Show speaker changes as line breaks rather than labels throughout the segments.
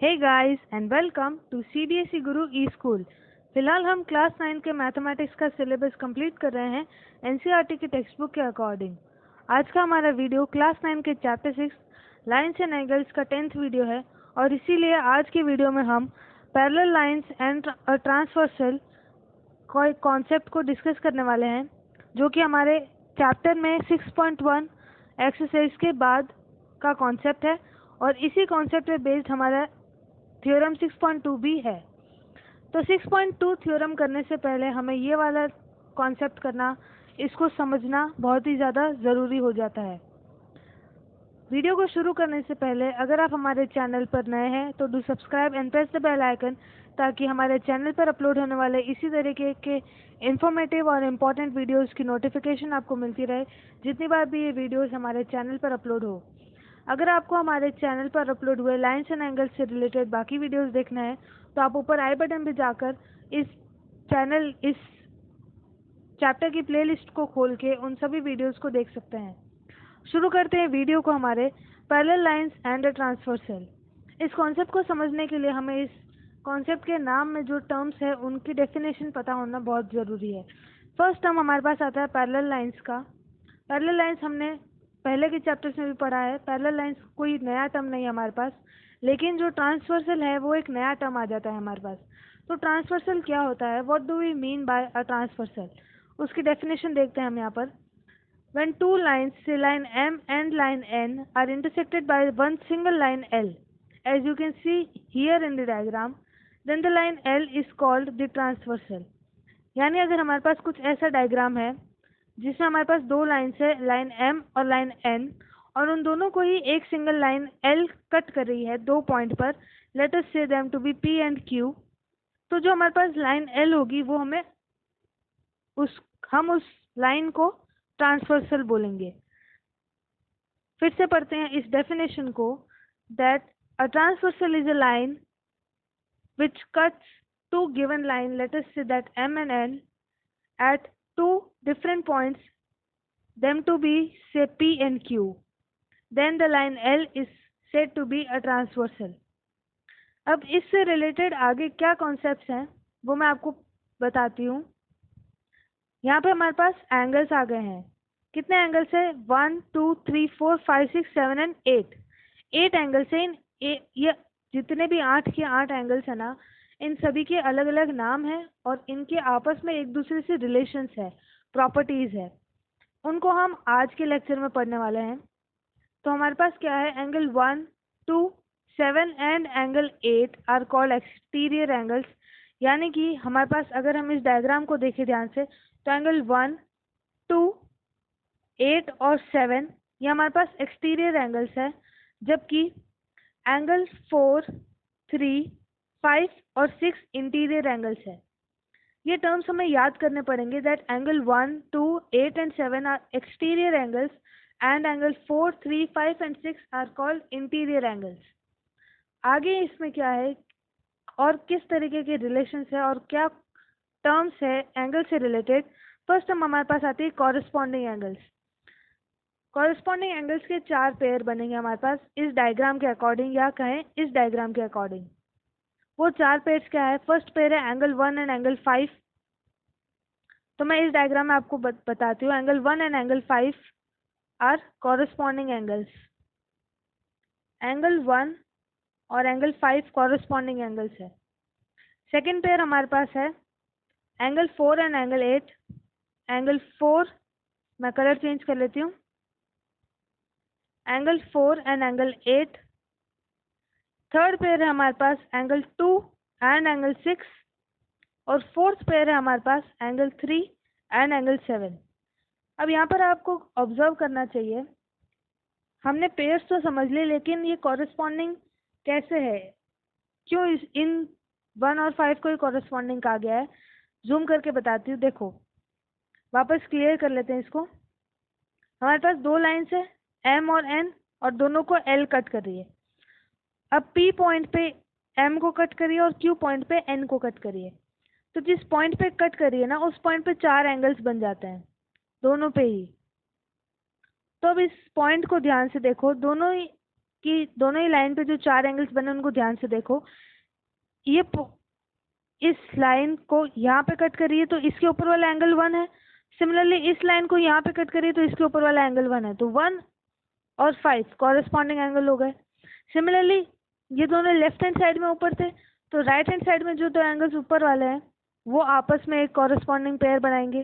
Hey guys and welcome to CBSE Guru e school. फिलहाल हम class 9 के मैथमेटिक्स का सिलेबस कंप्लीट कर रहे हैं एनसीईआरटी के टेक्स्ट बुक के अकॉर्डिंग। आज का हमारा वीडियो क्लास 9 के चैप्टर 6 लाइन्स एंड एंगल्स का 10th वीडियो है और इसीलिए आज के वीडियो में हम parallel lines and transversal concept को डिस्कस करने वाले हैं, जो कि हमारे चैप्टर में 6.1 एक्सरसाइज के बाद का कॉन्सेप्ट है और इसी कॉन्सेप्ट पे बेस्ड हमारा थ्योरम 6.2 भी है। तो 6.2 थ्योरम करने से पहले हमें ये वाला कॉन्सेप्ट करना, इसको समझना बहुत ही ज़्यादा ज़रूरी हो जाता है। वीडियो को शुरू करने से पहले अगर आप हमारे चैनल पर नए हैं तो do subscribe and press the bell icon, ताकि हमारे चैनल पर अपलोड होने वाले इसी तरीके के इंफॉर्मेटिव और इम्पोर्टेंट वीडियोस की नोटिफिकेशन आपको मिलती रहे जितनी बार भी ये वीडियोस हमारे चैनल पर अपलोड हो। अगर आपको हमारे चैनल पर अपलोड हुए लाइन्स एंड एंगल्स से रिलेटेड बाकी वीडियोस देखना है तो आप ऊपर आई बटन पे जाकर इस चैप्टर की प्लेलिस्ट को खोल के उन सभी वीडियोस को देख सकते हैं। शुरू करते हैं वीडियो को हमारे पैरेलल लाइन्स एंड ट्रांसवर्सल। इस कॉन्सेप्ट को समझने के लिए हमें इस कॉन्सेप्ट के नाम में जो टर्म्स है उनकी डेफिनेशन पता होना बहुत ज़रूरी है। फर्स्ट टर्म हमारे पास आता है पैरेलल लाइन्स का। पैरेलल लाइन्स हमने पहले के चैप्टर्स में भी पढ़ा है। पैरेलल लाइन्स कोई नया टर्म नहीं है हमारे पास, लेकिन जो ट्रांसवर्सल है वो एक नया टर्म आ जाता है हमारे पास। तो ट्रांसवर्सल क्या होता है, what do we mean by a transversal, उसकी डेफिनेशन देखते हैं हम यहाँ पर। When two lines, say line M and line N, are intersected by one single line L, as you can see here in the diagram, then the line L is called the transversal। यानी अगर हमारे पास कुछ ऐसा diagram है जिसमें हमारे पास दो lines है, लाइन M और लाइन N, और उन दोनों को ही एक सिंगल लाइन L कट कर रही है दो पॉइंट पर, let us say them to be P and Q। तो जो हमारे पास लाइन L होगी वो हम उस लाइन को ट्रांसवर्सल बोलेंगे। फिर से पढ़ते हैं इस डेफिनेशन को, that a transversal is a line which cuts two given line, let us say that M and N, at two different points, them to be say P and Q, then the line L is said to be a transversal। अब इससे related आगे क्या concepts हैं वो मैं आपको बताती हूँ। यहाँ पे हमारे पास एंगल्स आ गए हैं। कितने एंगल्स है? 1 2 3 4 5 6 7 एंड 8 एंगल्स है। ये जितने भी 8 के 8 एंगल्स है ना, इन सभी के अलग अलग नाम है और इनके आपस में एक दूसरे से रिलेशंस है, प्रॉपर्टीज है। उनको हम आज के लेक्चर में पढ़ने वाले हैं। तो हमारे पास क्या है, angle 1 2 7 and angle 8 are called exterior angles. यानी कि हमारे पास अगर हम इस डायग्राम को देखें ध्यान से, तो एंगल 1 2 8 और 7 ये हमारे पास एक्सटीरियर एंगल्स है, जबकि एंगल 4 3 5 और 6 इंटीरियर एंगल्स है। ये टर्म्स हमें याद करने पड़ेंगे, that angle 1 2 8 and 7 are exterior angles and angle 4 3 5 and 6 are called interior angles. आगे इसमें क्या है और किस तरीके के रिलेशंस है और क्या टर्म्स है एंगल से रिलेटेड। फर्स्ट हमारे पास आती है कॉरेस्पॉन्डिंग एंगल्स। कॉरेस्पॉन्डिंग एंगल्स के 4 पेयर बनेंगे हमारे पास इस डायग्राम के अकॉर्डिंग, या कहें इस डायग्राम के अकॉर्डिंग। वो 4 पेयर्स क्या है? फर्स्ट पेयर है एंगल 1 एंड एंगल 5। तो मैं इस डायग्राम में आपको बताती हूँ। Angle 1 and angle 5 are corresponding angles. Angle 1 और एंगल 5 कॉरेस्पॉन्डिंग एंगल्स है। सेकेंड पेयर हमारे पास है एंगल 4 एंड एंगल 8। एंगल 4, मैं कलर चेंज कर लेती हूँ, angle 4 and angle 8। Third pair है हमारे पास एंगल 2 एंड एंगल 6, और फोर्थ पेयर है हमारे पास एंगल 3 एंड एंगल 7। अब यहाँ पर आपको ऑब्जर्व करना चाहिए, हमने पेयर्स तो समझ लिए, लेकिन ये कॉरेस्पॉन्डिंग कैसे है, क्यों इन 1 और 5 को ही कॉरेस्पॉन्डिंग कहा गया है, जूम करके बताती हूँ। देखो, वापस क्लियर कर लेते हैं इसको। हमारे पास दो लाइन्स है M और N, और दोनों को L कट कर रही है। अब P पॉइंट पे M को कट करिए और Q पॉइंट पे N को कट करिए। तो जिस पॉइंट पे कट करिए ना, उस पॉइंट पे 4 एंगल्स बन जाते हैं दोनों पे ही। तो अब इस पॉइंट को ध्यान से देखो, दोनों ही कि दोनों ही लाइन पे जो 4 एंगल्स बने उनको ध्यान से देखो। ये इस लाइन को यहाँ पे कट करिए तो इसके ऊपर वाला एंगल 1 है। सिमिलरली इस लाइन को यहाँ पे कट करिए तो इसके ऊपर वाला एंगल 1 है, तो 1 और 5 कॉरेस्पॉन्डिंग एंगल हो गए। सिमिलरली ये दोनों लेफ्ट हैंड साइड में ऊपर थे, तो राइट हैंड साइड में जो दो एंगल्स ऊपर वाले हैं वो आपस में एक कॉरेस्पॉन्डिंग पेयर बनाएंगे।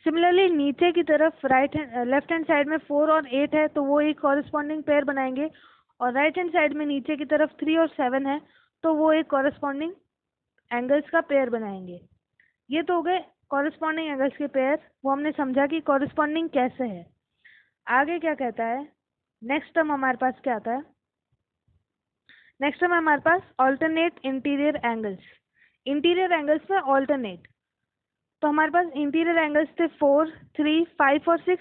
सिमिलरली नीचे की तरफ लेफ्ट हैंड साइड में 4 और 8 है, तो वो एक कॉरेस्पॉन्डिंग पेयर बनाएंगे, और राइट हैंड साइड में नीचे की तरफ 3 और 7 है, तो वो एक कॉरेस्पॉन्डिंग एंगल्स का पेयर बनाएंगे। ये तो हो गए कॉरेस्पॉन्डिंग एंगल्स के पेयर, वो हमने समझा कि कॉरेस्पॉन्डिंग कैसे है। आगे क्या कहता है, नेक्स्ट टर्म हमारे पास क्या आता है, नेक्स्ट टर्म हमारे पास alternate interior angles. Interior angles में ऑल्टरनेट, तो हमारे पास इंटीरियर एंगल्स थे 4, 3, 5 और 6।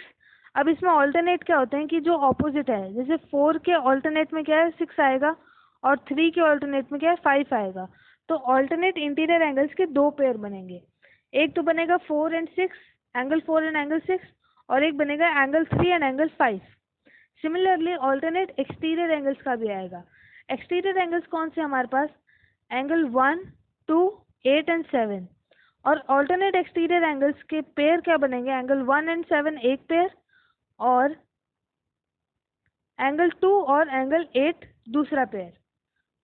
अब इसमें ऑल्टरनेट क्या होते हैं कि जो ऑपोजिट है, जैसे 4 के ऑल्टरनेट में क्या है 6 आएगा, और 3 के ऑल्टरनेट में क्या है 5 आएगा। तो ऑल्टरनेट इंटीरियर एंगल्स के दो पेयर बनेंगे, एक तो बनेगा 4 एंड 6, एंगल 4 एंड एंगल 6, और एक बनेगा angle 3 and angle 5। Similarly alternate exterior angles का भी आएगा। एक्सटीरियर एंगल्स कौन से हमारे पास, एंगल 1, 2, 8 एंड 7। और ऑल्टरनेट एक्सटीरियर एंगल्स के पेयर क्या बनेंगे, एंगल 1 एंड 7 एक पेयर, और एंगल 2 और एंगल 8 दूसरा पेयर।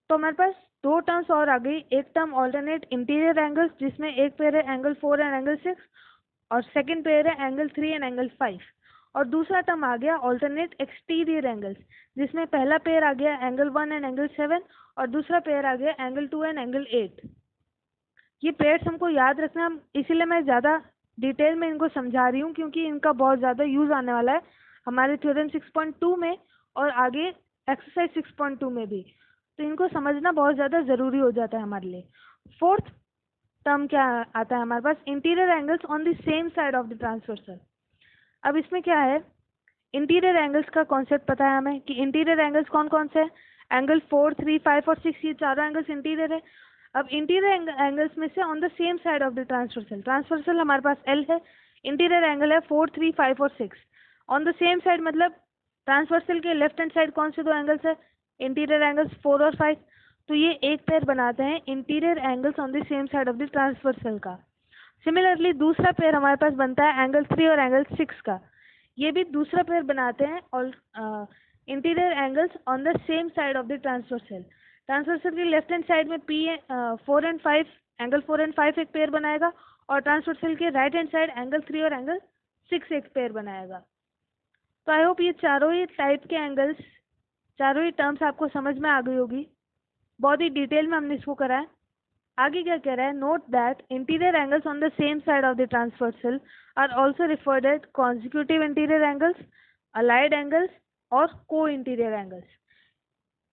तो हमारे पास दो टर्म्स और आ गई, एक टर्म ऑल्टरनेट इंटीरियर एंगल्स जिसमें एक पेयर है एंगल 4 एंड एंगल 6, और सेकंड पेयर है एंगल 3 एंड एंगल 5। और दूसरा टर्म आ गया ऑल्टरनेट एक्सटीरियर एंगल्स, जिसमें पहला पेयर आ गया एंगल 1 एंड एंगल 7, और दूसरा पेयर आ गया एंगल 2 एंड एंगल 8। ये पेयर्स हमको याद रखना, इसीलिए मैं ज़्यादा डिटेल में इनको समझा रही हूँ, क्योंकि इनका बहुत ज़्यादा यूज़ आने वाला है हमारे थ्योरम 6.2 में और आगे एक्सरसाइज 6.2 में भी, तो इनको समझना बहुत ज़्यादा ज़रूरी हो जाता है हमारे लिए। फोर्थ टर्म क्या आता है हमारे पास, interior angles on the same side of the transversal. अब इसमें क्या है, इंटीरियर एंगल्स का कॉन्सेप्ट पता है हमें कि इंटीरियर एंगल्स कौन कौन से हैं, एंगल 4, 3, 5 और 6, ये चारों एंगल्स इंटीरियर है। अब इंटीरियर एंगल्स में से on the same side of the transversal, transversal हमारे पास एल है, इंटीरियर एंगल है 4, 3, 5 और 6। ऑन द सेम साइड मतलब ट्रांसवर्सल के लेफ्ट हैंड साइड कौन से दो एंगल्स है, इंटीरियर एंगल्स 4 और 5, तो ये एक पेयर बनाते हैं interior angles on the same side of the transversal का। सिमिलरली दूसरा पेयर हमारे पास बनता है एंगल 3 और एंगल 6 का, ये भी दूसरा पेयर बनाते हैं और interior angles on the same side of the transversal. Transversal की लेफ्ट हैंड साइड में पी 4 एंड 5, एंगल 4 एंड 5 एक पेयर बनाएगा, और ट्रांसवर्सल के राइट हैंड साइड एंगल 3 और एंगल 6 एक पेयर बनाएगा। तो आई होप ये चारों ही टाइप के एंगल्स, चारों ही टर्म्स आपको समझ में आ गई होगी, बहुत ही डिटेल में हमने इसको करा है। आगे क्या कह रहा है, note that interior angles on the same side of the transversal are also referred at consecutive interior angles, allied angles और को इंटीरियर एंगल्स।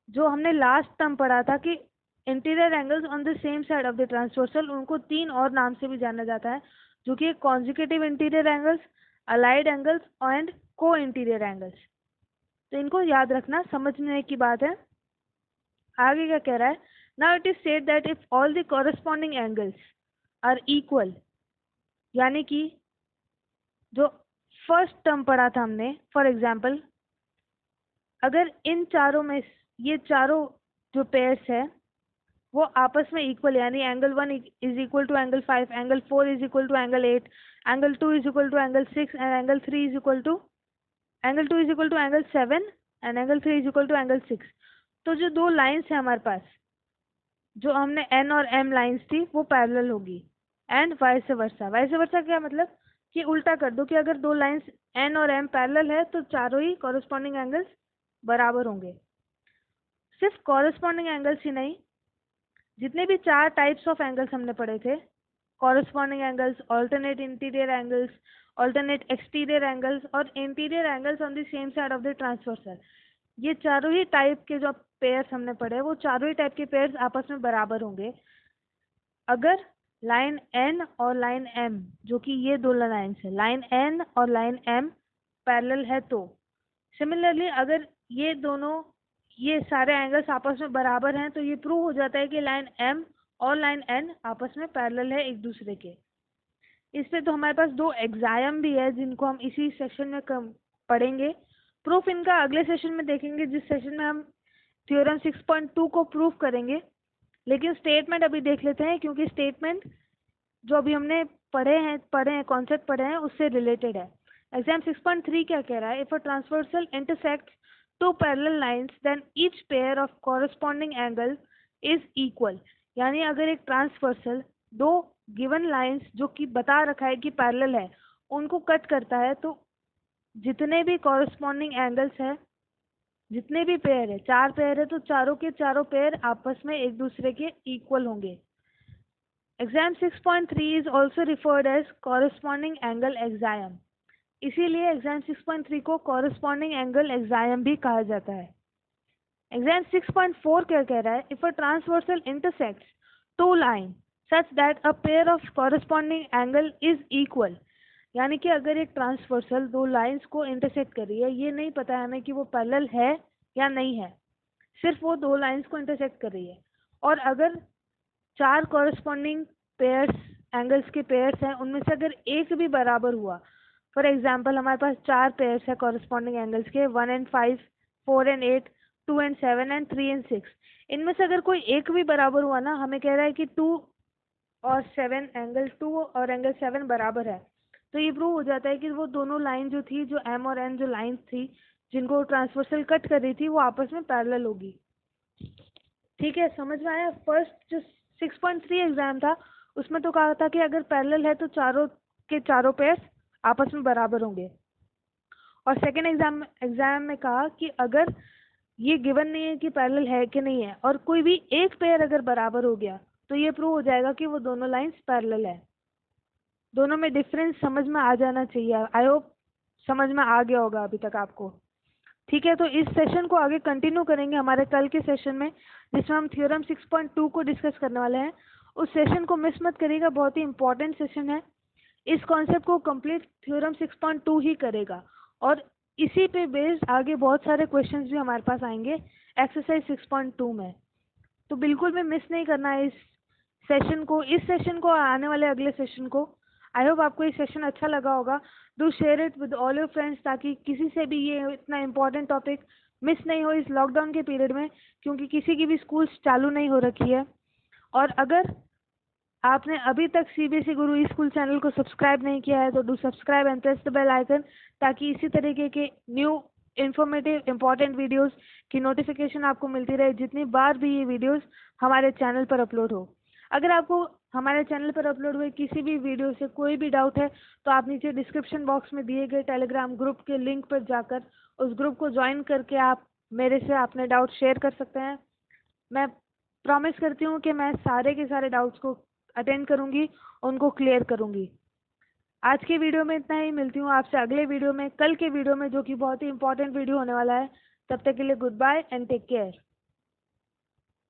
जो हमने लास्ट टर्म पढ़ा था कि interior angles on the same side of the transversal, उनको 3 और नाम से भी जाना जाता है, जो कि consecutive interior angles, allied angles and को इंटीरियर एंगल्स। तो इनको याद रखना, समझने की बात है। आगे क्या कह रहा है, now it is said that if all the corresponding angles are equal, यानी कि जो फर्स्ट टर्म पढ़ा था हमने, फॉर एग्जाम्पल अगर इन चारों में ये चारों जो पेयर्स है वो आपस में इक्वल, यानी angle 1 is equal to angle 5, angle 4 is equal to angle 8, angle 2 is equal to angle 6 and angle 3 is equal to angle 7 and angle 3 is equal to angle 6। तो जो दो लाइंस है हमारे पास, जो हमने एन और एम लाइंस थी वो पैरेलल होगी, and vice versa. Vice versa क्या मतलब कि उल्टा कर दो कि अगर दो लाइंस एन और एम पैरेलल है तो चारों ही कॉरेस्पॉन्डिंग एंगल्स बराबर होंगे। सिर्फ कॉरेस्पॉन्डिंग एंगल्स ही नहीं, जितने भी 4 टाइप्स ऑफ एंगल्स हमने पढ़े थे, corresponding angles, alternate interior angles, alternate exterior angles और interior angles on the same side of the transversal, ये चारों ही टाइप के जो पेयर्स हमने पढ़े, वो चारों ही टाइप के पेयर्स आपस में बराबर होंगे अगर लाइन एन और लाइन एम, जो कि ये दो लाइन्स है, लाइन एन और लाइन एम पैरेलल है तो। सिमिलरली अगर ये दोनों, ये सारे एंगल्स आपस में बराबर हैं, तो ये प्रूव हो जाता है कि लाइन एम और लाइन एन आपस में पैरेलल है एक दूसरे के। इस पे तो हमारे पास 2 एग्जाम भी है जिनको हम इसी सेशन में पढ़ेंगे। प्रूफ इनका अगले सेशन में देखेंगे, जिस सेशन में हम थ्योरम 6.2 को प्रूव करेंगे, लेकिन स्टेटमेंट अभी देख लेते हैं, क्योंकि स्टेटमेंट जो अभी हमने पढ़े हैं कॉन्सेप्ट पढ़े हैं उससे रिलेटेड है। एग्जाम 6.3 क्या कह रहा है? If a transversal intersects two parallel lines then each pair of corresponding angle is equal. यानी अगर एक ट्रांसवर्सल दो गिवन लाइंस जो कि बता रखा है कि पैरेलल है उनको कट करता है, तो जितने भी कॉरस्पॉन्डिंग एंगल्स है, जितने भी पेयर है, 4 पेयर है, तो चारों के चारों पेयर आपस में एक दूसरे के इक्वल होंगे। Axiom 6.3 is also referred as corresponding angle axiom. इसीलिए एग्जाम 6.3 को कॉरस्पॉन्डिंग एंगल एग्जाम भी कहा जाता है। एग्जाम 6.4 क्या कह रहा है? If a transversal intersects two line such that a pair of corresponding angle is equal. यानी कि अगर एक ट्रांसवर्सल दो लाइंस को इंटरसेक्ट कर रही है, ये नहीं पता है हमें कि वो पैरेलल है या नहीं है, सिर्फ वो दो लाइंस को इंटरसेक्ट कर रही है, और अगर 4 कॉरस्पॉन्डिंग पेयर्स एंगल्स के पेयर्स हैं, उनमें से अगर एक भी बराबर हुआ, फॉर एग्जाम्पल हमारे पास 4 पेयर्स है कॉरस्पॉन्डिंग एंगल्स के, 1 and 5, 4 and 8, 2 and 7 and 3 and 6, इनमें से अगर कोई एक भी बराबर हुआ ना, हमें कह रहा है कि 2 और 7 एंगल 2 और एंगल 7 बराबर है, तो ये प्रूव हो जाता है कि वो दोनों लाइन जो थी, जो M और N जो लाइन थी जिनको ट्रांसवर्सल कट कर रही थी, वो आपस में पैरेलल होगी। ठीक है, समझ में आया? फर्स्ट जो 6.3 एग्जाम था उसमें तो कहा था कि अगर पैरेलल है तो चारों के चारों पेयर्स आपस में बराबर होंगे, और सेकेंड एग्जाम में कहा कि अगर ये गिवन नहीं है कि पैरेलल है कि नहीं है, और कोई भी एक पेयर अगर बराबर हो गया, तो ये प्रूव हो जाएगा कि वो दोनों लाइंस पैरेलल है। दोनों में डिफरेंस समझ में आ जाना चाहिए। आई होप समझ में आ गया होगा अभी तक आपको। ठीक है, तो इस सेशन को आगे कंटिन्यू करेंगे हमारे कल के सेशन में, जिसमें हम थ्योरम 6.2 को डिस्कस करने वाले हैं। उस सेशन को मिस मत करिएगा, बहुत ही इंपॉर्टेंट सेशन है। इस कॉन्सेप्ट को कंप्लीट थ्योरम 6.2 ही करेगा, और इसी पे बेस्ड आगे बहुत सारे क्वेश्चंस भी हमारे पास आएंगे एक्सरसाइज 6.2 में। तो बिल्कुल भी मिस नहीं करना है इस सेशन को आने वाले अगले सेशन को। आई होप आपको ये सेशन अच्छा लगा होगा। Do share it with all your friends, ताकि किसी से भी ये इतना इम्पोर्टेंट टॉपिक मिस नहीं हो इस लॉकडाउन के पीरियड में, क्योंकि किसी की भी स्कूल्स चालू नहीं हो रखी है। और अगर आपने अभी तक CBSE Guru e school channel को सब्सक्राइब नहीं किया है, तो do subscribe and press the bell icon, ताकि इसी तरीके के न्यू इन्फॉर्मेटिव इंपॉर्टेंट वीडियोस की नोटिफिकेशन आपको मिलती रहे जितनी बार भी ये वीडियोस हमारे चैनल पर अपलोड हो। अगर आपको हमारे चैनल पर अपलोड हुए किसी भी वीडियो से कोई भी डाउट है, तो आप नीचे डिस्क्रिप्शन बॉक्स में दिए गए टेलीग्राम ग्रुप के लिंक पर जाकर उस ग्रुप को ज्वाइन करके आप मेरे से अपने डाउट शेयर कर सकते हैं। मैं प्रॉमिस करती हूँ कि मैं सारे के सारे डाउट्स को अटेंड करूँगी, उनको क्लियर करूँगी। आज के वीडियो में इतना ही, मिलती हूँ आपसे अगले वीडियो में, कल के वीडियो में, जो कि बहुत ही इंपॉर्टेंट वीडियो होने वाला है। तब तक के लिए goodbye and take care.